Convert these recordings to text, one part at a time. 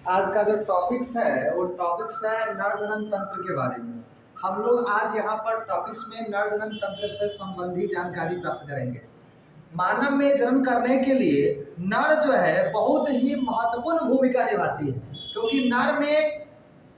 आज का जो टॉपिक्स है वो टॉपिक्स है नर जनन तंत्र के बारे में। हम लोग आज यहाँ पर टॉपिक्स में नर जनन तंत्र से संबंधी जानकारी प्राप्त करेंगे। मानव में जन्म करने के लिए नर जो है बहुत ही महत्वपूर्ण भूमिका निभाती है, क्योंकि नर में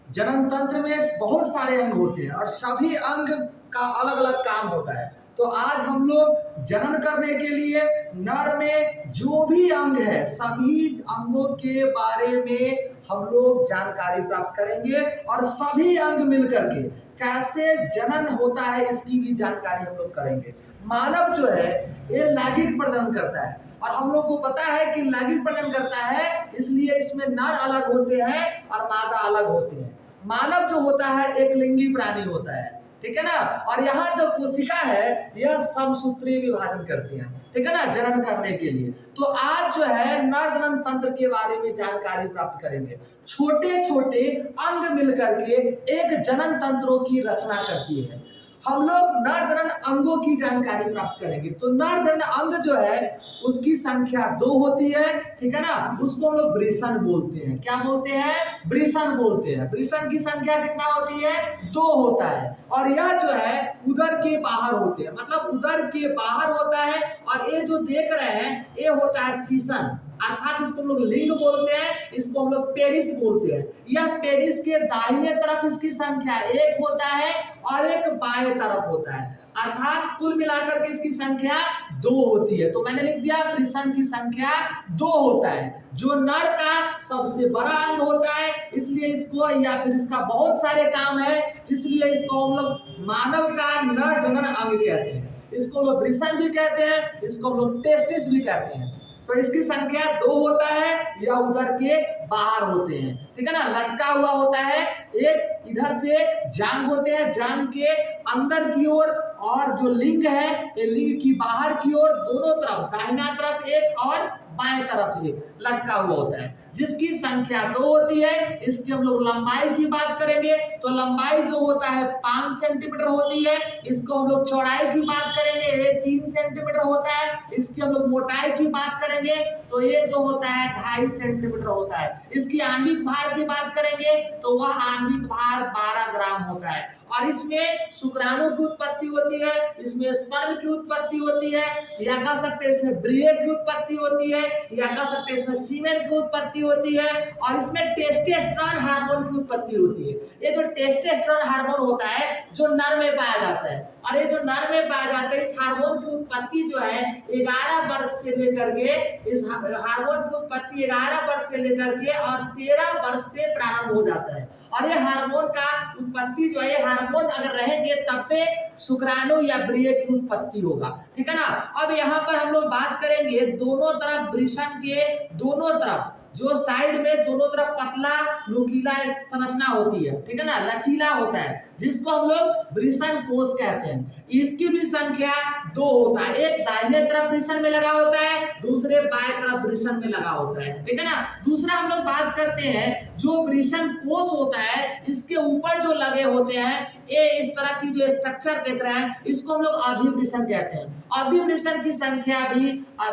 जनन तंत्र में बहुत सारे अंग होते हैं और सभी अंग का अलग अलग काम होता है। तो आज हम लोग जनन करने के लिए नर में जो भी अंग है सभी अंगों के बारे में हम लोग जानकारी प्राप्त करेंगे और सभी अंग मिलकर के कैसे जनन होता है इसकी भी जानकारी हम लोग करेंगे। मानव जो है ये लैंगिक प्रजनन करता है और हम लोग को पता है कि लैंगिक प्रजनन करता है, इसलिए इसमें नर अलग होते हैं और मादा अलग होते हैं। मानव जो होता है एक लिंगी प्राणी होता है, ठीक है ना। और यहाँ जो कोशिका है यह समसूत्री विभाजन करती है, ठीक है ना, जनन करने के लिए। तो आज जो है नर जनन तंत्र के बारे में जानकारी प्राप्त करेंगे। छोटे छोटे अंग मिलकर के एक जनन तंत्रों की रचना करती है। हम लोग नर जनन अंगों की जानकारी प्राप्त करेंगे। तो नर जनन अंग जो है उसकी संख्या 2 होती है, ठीक है ना। उसको हम लोग वृषण बोलते हैं। क्या बोलते हैं? वृषण बोलते हैं। वृषण की संख्या कितना होती है? 2 होता है। और यह जो है उदर के बाहर होते हैं, मतलब उदर के बाहर होता है। और ये जो देख रहे हैं ये होता है सीसन, अर्थात इसको हम लोग लिंग बोलते हैं, इसको हम लोग पेरिस बोलते हैं। यह पेरिस के दाहिने तरफ इसकी संख्या 1 होता है और एक बाएं तरफ होता है, अर्थात कुल मिलाकर के इसकी संख्या 2 होती है। तो मैंने लिख दिया वृषण की संख्या 2 होता है, जो नर का सबसे बड़ा अंग होता है, इसलिए इसको या फिर इसका बहुत सारे काम है, इसलिए इसको हम लोग मानव का नर जनन अंग कहते हैं। इसको हम लोग वृषण भी कहते हैं, इसको हम लोग टेस्टिस भी कहते हैं। तो इसकी संख्या 2 होता है, या उधर के बाहर होते हैं, ठीक है ना। लटका हुआ होता है, एक इधर से जांग होते हैं, जांग के अंदर की ओर, और जो लिंग है ये लिंग की बाहर की ओर, दोनों तरफ दाहिना तरफ एक और बाएं तरफ एक लटका हुआ होता है, जिसकी संख्या 2 होती है। इसकी हम लोग लंबाई की बात करेंगे तो लंबाई जो होता है 5 सेंटीमीटर होती है। इसको हम लोग चौड़ाई की बात करेंगे, ये 3 सेंटीमीटर होता है। इसकी हम लोग मोटाई की बात करेंगे तो ये जो होता है 2.5 सेंटीमीटर होता है। इसकी आणविक भार की बात करेंगे तो वह आणविक भार 12 ग्राम होता है। और इसमें शुक्राणु की उत्पत्ति होती है, इसमें स्पर्म की उत्पत्ति होती है, या कह सकते हैं इसमें ब्रिय की उत्पत्ति होती है, या कह सकते हैं इसमें सीमेन की उत्पत्ति होती है, और इसमें टेस्टोस्टेरोन हार्मोन की उत्पत्ति होती है। ये जो टेस्टोस्टेरोन हार्मोन होता है जो नर में पाया जाता है, और ये जो नर में पाया जाता है, इस हार्मोन की उत्पत्ति जो है 11 वर्ष से लेकर के, इस हार्मोन की उत्पत्ति 11 वर्ष से लेकर के और 13 वर्ष से प्रारंभ हो जाता है। और ये हार्मोन का उत्पत्ति जो है, हार्मोन अगर रहेंगे तब पे शुक्राणु या ब्रिय की उत्पत्ति होगा, ठीक है ना। अब यहाँ पर हम लोग बात करेंगे दोनों तरफ वृषण के दोनों तरफ, जो साइड में दोनों तरफ पतला नुकीला संरचना होती है, ठीक है ना, लचीला होता है, जिसको हम लोग वृषण कोष कहते हैं। इसकी भी संख्या 2 होता है। एक दाहिने तरफ वृषण में लगा होता है, दूसरे बाएं तरफ वृषण में लगा होता है, ठीक है ना। दूसरा हम लोग बात करते हैं जो वृषण कोष होता है, इसके ऊपर जो लगे होते हैं, ये इस तरह की जो स्ट्रक्चर देख रहे हैं, इसको हम लोग अधिवृषण कहते हैं। अधिवृषण की संख्या भी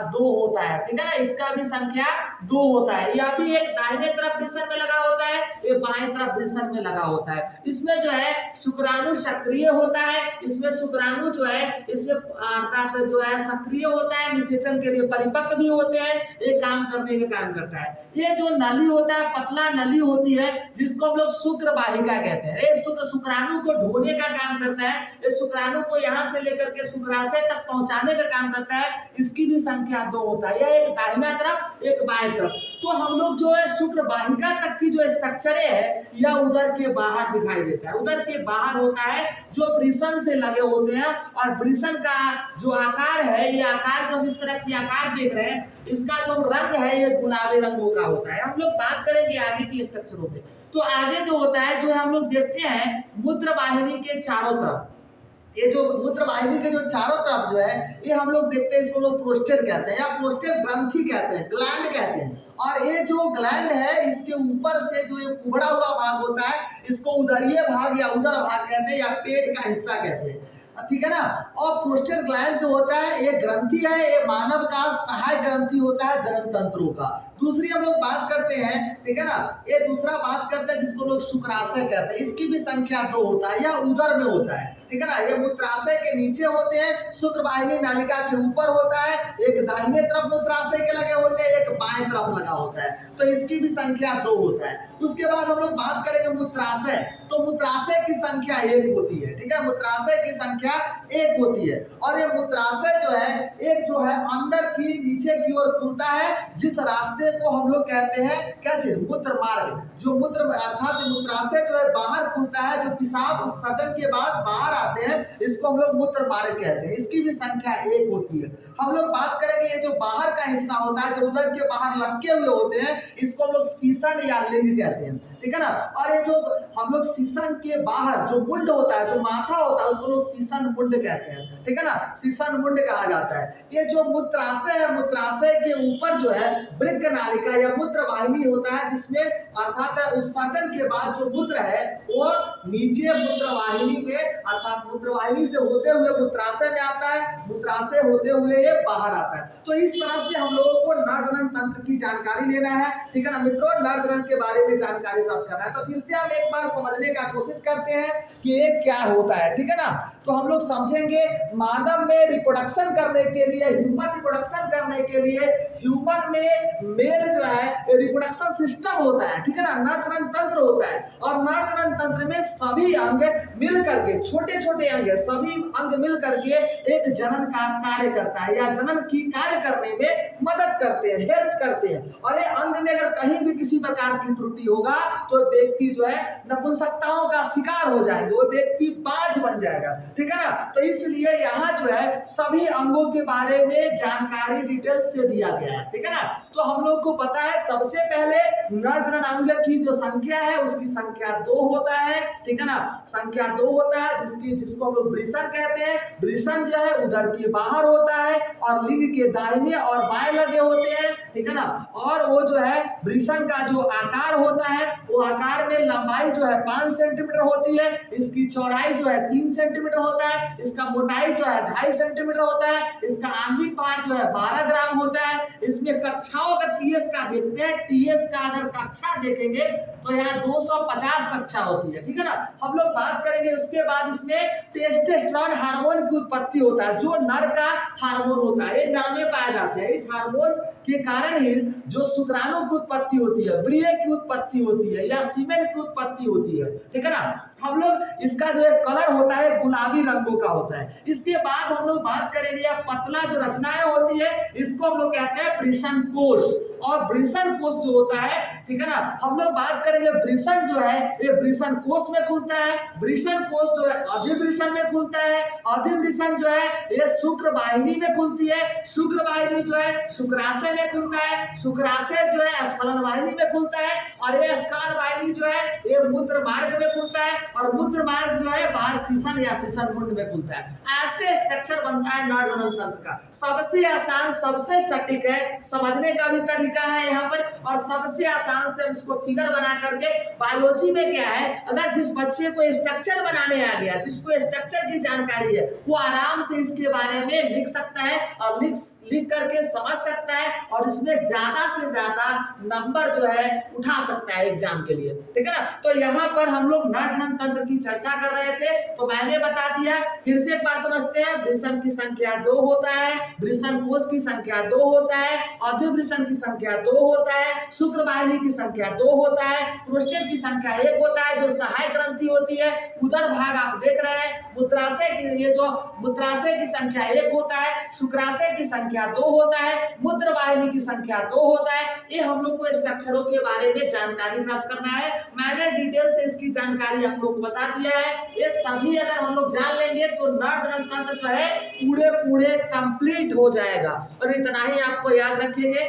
2 होता है, ठीक है ना। इसका भी संख्या 2 होता है। यह भी एक दाहिने तरफ वृषण में लगा होता है, ये बाएं तरफ वृषण में लगा होता है। इसमें जो है शुक्राणु सक्रिय होता है, इसमें शुक्राणु जो है इसमें अर्थात जो है सक्रिय होता है, निषेचन के लिए परिपक्व भी होते हैं, ये काम करने का काम करता है। ये जो नली होता है, पतला नली होती है, जिसको हम लोग शुक्र वाहिका कहते हैं। ये शुक्राणु को ढोने का काम करता है, ये शुक्राणु को यहाँ से लेकर के शुक्राशय तक पहुंचाने का काम करता है। इसकी भी संख्या 2 होता है, यह एक दाहिना तरफ एक बाएं तरफ। तो हम लोग जो है शुक्र वाहिका तक की जो स्ट्रक्चर है यह उदर के बाहर दिखाई देता है। उदर के बाहर होता है जो वृषण से लगे होते हैं, और वृषण का जो आकार है, ये आकार जो इस तरह की आकार देख रहे हैं, इसका जो रंग है ये गुलाबी रंगों का होता है। हम लोग बात करेंगे आगे की स्ट्रक्चरों पे। तो आगे जो होता है जो हम लोग देखते हैं मूत्र वाहिनी के चारों तरफ, ये जो मूत्र वाहिनी के जो चारों तरफ जो है ये हम लोग देखते हैं, इसको लोग प्रोस्टेट कहते हैं या प्रोस्टेट ग्रंथि कहते हैं, ग्लैंड कहते हैं। और ये जो ग्लैंड है इसके ऊपर से जो ये उभड़ा हुआ भाग होता है इसको उदरीय भाग या उदर भाग कहते हैं, या पेट का हिस्सा कहते हैं। ठीक है ना। और प्रोस्टेट ग्लैंड जो होता है ये ग्रंथि है, ये मानव का सहायक ग्रंथि होता है जनन तंत्रों का। दूसरी हम लोग बात करते हैं, ठीक है ना, ये दूसरा बात करते हैं जिसको लोग शुक्राशय कहते हैं, इसकी भी संख्या 2 होता है या उदर में होता है, ठीक है ना। ये मूत्राशय के नीचे होते हैं, शुक्रवाहिनी नालिका के ऊपर होता है, एक दाहिने तरफ मूत्राशय के लगे होते हैं, एक बाएं तरफ लगा होता है, तो इसकी भी संख्या 2 होता है। उसके बाद हम लोग बात करेंगे मूत्राशय, तो मूत्राशय की संख्या 1 होती है, ठीक है, मूत्राशय की संख्या 1 होती है। और ये मूत्राशय जो है एक जो है अंदर की नीचे की ओर खुलता है, जिस रास्ते को हम लोग कहते हैं क्या चीज, मूत्र मार्ग। जो मूत्र अर्थात मूत्राशय जो है बाहर खुलता है, जो पेशाब उत्सर्जन के बाद बाहर आते हैं, इसको हम लोग मूत्र मार्ग कहते हैं, इसकी भी संख्या 1 होती है। हम लोग बात करेंगे ये जो बाहर का हिस्सा होता है, जो उदर के बाहर लटके हुए होते हैं, इसको हम लोग सीसन या लिंग कहते हैं, ठीक है ना। और ये जो हम लोग सीसन के बाहर जो मुंड होता है, जो माथा होता है, उसको लोग सीसन मुंड कहते हैं, ठीक है ना, सीसन मुंड कहा जाता है। ये जो मूत्राशय है, मूत्राशय के ऊपर जो है वृक्क नालिका या मूत्र वाहिनी होता है, जिसमें अर्थात उत्सर्जन के बाद जो मूत्र है वो नीचे मूत्र वाहिनी में अर्थात मूत्र वाहिनी से होते हुए मूत्राशय में आता है, मूत्राशय होते हुए ये बाहर आता है। तो इस तरह से हम लोगों को नर जनन तंत्र की जानकारी लेना है, ठीक है ना मित्रों, नर जनन के बारे में जानकारी प्राप्त करना है। तो फिर से हम एक बार समझने का कोशिश करते हैं कि ये क्या होता है, ठीक है ना। तो हम लोग समझेंगे मानव में रिप्रोडक्शन करने के लिए, ह्यूमन रिप्रोडक्शन करने के लिए ह्यूमन में मेल जो है रिप्रोडक्शन सिस्टम होता है, ठीक है ना, नर जनन तंत्र होता है। और नर जनन तंत्र में सभी अंग मिल करके, छोटे छोटे अंग सभी अंग मिल करके एक जनन का कार्य करता है या जनन की कार्य करने में मदद करते हैं, हेल्प करते हैं। और ये अंग में अगर कहीं भी किसी प्रकार की त्रुटि होगा तो व्यक्ति जो है नपुंसकताओं का शिकार हो जाएंगे, वो व्यक्ति बाझ बन जाएगा, ठीक है ना। तो इसलिए यहाँ जो है सभी अंगों के बारे में जानकारी डिटेल्स से दिया गया है, ठीक है ना। तो हम लोग को पता है सबसे पहले नर जनन अंग की जो संख्या है उसकी संख्या 2 होता है, ठीक है ना, संख्या 2 होता है, जिसको हम लोग वृषण कहते हैं। वृषण जो है उदर के बाहर होता है और लिंग के दाहिने और बाएं लगे होते हैं, ठीक है ना। और वो जो है वृषण का जो आकार होता है वो आकार में लंबाई जो है 5 सेंटीमीटर होती है, इसकी चौड़ाई जो है 3 सेंटीमीटर होता है, इसका मोटाई जो है 2.5 सेंटीमीटर होता है, इसका आंतरिक भार जो है 12 ग्राम होता है। इसमें कक्षाओं अगर टीएस का देखते हैं, टीएस का अगर कक्षा देखेंगे तो यहाँ 250 कक्षा होती है, ठीक है ना। हम लोग बात करेंगे उसके बाद इसमें टेस्टोस्टेरोन हार्मोन की उत्पत्ति होता है, जो नर का हार्मोन होता है, ये नर में पाए जाते हैं। इस हार्मोन के कारण ही जो शुक्राणु की उत्पत्ति होती है, व्रीहि की उत्पत्ति होती है या सीमेन की उत्पत्ति होती है, ठीक है ना। हम लोग इसका जो है कलर होता है गुलाबी रंगों का होता है। इसके बाद हम लोग बात करेंगे या पतला जो रचनाएं होती है इसको हम लोग कहते हैं वृषण कोश। और वृषण कोश जो होता है, ठीक है ना, हम लोग बात करेंगे वृषण जो है ये वृषण कोश में खुलता है। वृषण कोश जो है अधिवृषण में खुलता है। अधिवृषण जो है ये शुक्र वाहिनी में खुलती है। शुक्र वाहिनी जो है शुक्राशय में खुलता है। शुक्राशय जो है स्खलन वाहिनी में खुलता है। और ये स्खलन वाहिनी जो है ये मूत्र मार्ग में खुलता है। और मूत्र मार्ग जो है बाहर सीसन या सीसन मुंड में खुलता है। ऐसे स्ट्रक्चर बनता है नर जनन तंत्र का। सबसे आसान, सबसे सटीक है, समझने का भी तरीका है यहाँ पर। और सबसे आसान से इसको फिगर बना करके, बायोलॉजी में क्या है, अगर जिस बच्चे को स्ट्रक्चर बनाने आ गया, जिसको स्ट्रक्चर की जानकारी है, वो आराम से इसके बारे में लिख सकता है और लिख करके समझ सकता है और इसमें ज्यादा से ज्यादा नंबर जो है उठा सकता है एग्जाम के लिए, ठीक है ना। तो यहाँ पर हम लोग नर जनन तंत्र की चर्चा कर रहे थे, तो मैंने बता दिया। फिर से एक बार समझते हैं। वृषण की संख्या 2 होता है, वृषण कोश की संख्या 2 होता है, अधिवृषण की संख्या 2 होता है, शुक्र वाहिनी की संख्या 2 होता है, प्रोस्टेट की संख्या 1 होता है जो सहायक ग्रंथि होती है। उदर भाग आप देख रहे हैं, मूत्राशय की, ये जो मूत्राशय की संख्या 1 होता है, शुक्राशय की संख्या 2 होता है, मूत्र वाहिनी की संख्या 2 होता है। ये हम लोग को स्ट्रक्चरों के बारे में जानकारी प्राप्त करना है। मैंने डिटेल से इसकी जानकारी आप लोग को बता दिया है। ये सभी अगर हम लोग जान लेंगे तो नर जनन तंत्र जो है पूरे कंप्लीट हो जाएगा। और इतना ही आपको याद रखेंगे।